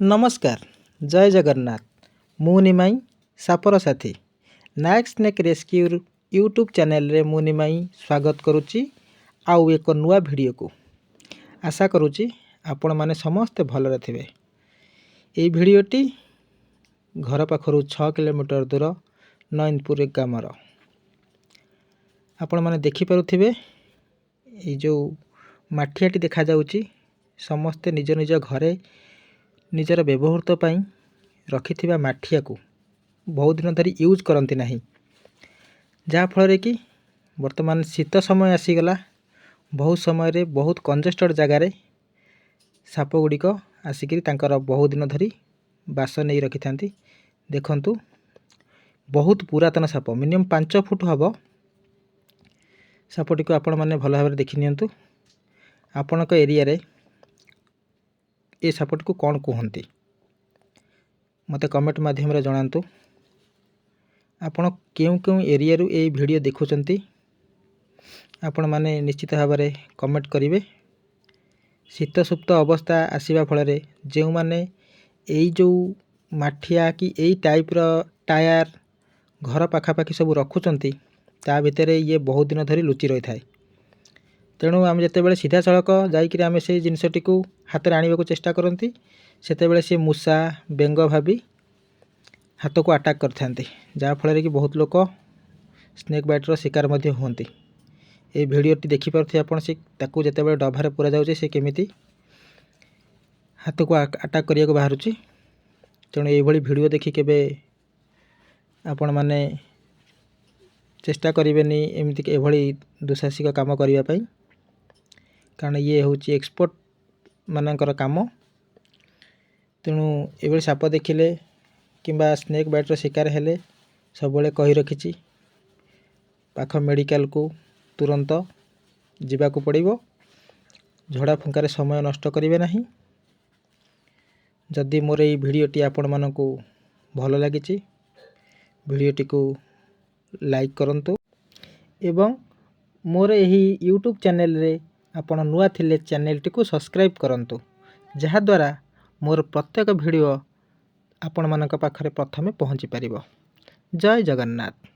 नमस्कार जय जगन्नाथ मु निमाई सापर साथी नायक स्नेक रेस्क्यू यूट्यूब चैनल रे मु निमाई स्वागत करुच्ची आउ एक नुआ वीडियो को आशा करुच्ची आपण माने समस्ते भल थे। ये भिडटी घर पाखर 6 किलोमीटर दूर नईनपुर ग्रामर आपण माने देखि पारुथिबे। ये जो माठियाटी देखा जाउची समस्ते निज निज घरे निजर व्यवहृत पाई रखिथिबा माठिया को बहुत दिन धरी यूज करती नहीं, जहाँ फल कि वर्तमान शीत समय आसीगला। बहुत समय रे बहुत कंजेस्टेड जगार साप गुड़िक आसिक बहुत दिन धरी बास नहीं रखि था। देखंतु बहुत पुरातन साप मिनिमम 5 फुट हम सापटी को आपण मैंने भल भाव देखि नियंतु। आपणक एरिया रे ये सापटी को कौन कहते मते कमेंट माध्यम रे जणांतु। आपण केउ केउ एरिया रु ए वीडियो देखुचंती आपण माने निश्चित भाव में कमेंट करेंगे। शीत सुप्त अवस्था आसीबा फल रे जेउ माने एई जो माठिया कि एई टाइप रो टायर घर पाखापाखि सब रखुचंती ता भितर ये बहुत दिन धरी लुचि रही थाए। तेणु आम जिते सीधा सड़क जाइए आम से जिनसटी को हाथ में आने को चेष्टा करती से सी मूषा बेंग भाभी हाथ को अटैक करते, जहाँफल कि बहुत लोग स्नेक बाइटर शिकार होती। ये भिडटी देखिपे आप जिते डभार पूरा जाऊँचे से केमी हाथ को अटैक करने को बाहर। तेणु ये भिडियो देखी केबे आपण माने चेष्टा करेंगे एमती एभली दुसाहसिक काम करने, कारण ये हूँ एक्सपर्ट मानकर काम। तेणु ये साप देखिले किंबा स्नेक बाइटर शिकार हेले सब कही रखी पाख मेडिकल को तुरंत जावाक पड़ो। झड़ा फुंकार समय नष्ट करेंगे नहीं। जदि मोर ये भिडटी आपण मानक भल लगी भिडटी को लाइक करंतु एवं मोर यही यूट्यूब चैनल रे आपण नुआ थिले चैनल टी को सब्सक्राइब करंतु, जहा द्वारा मोर प्रत्येक वीडियो आपण मानक पाखरे प्रथमे पहुँची पारिबो। जय जगन्नाथ।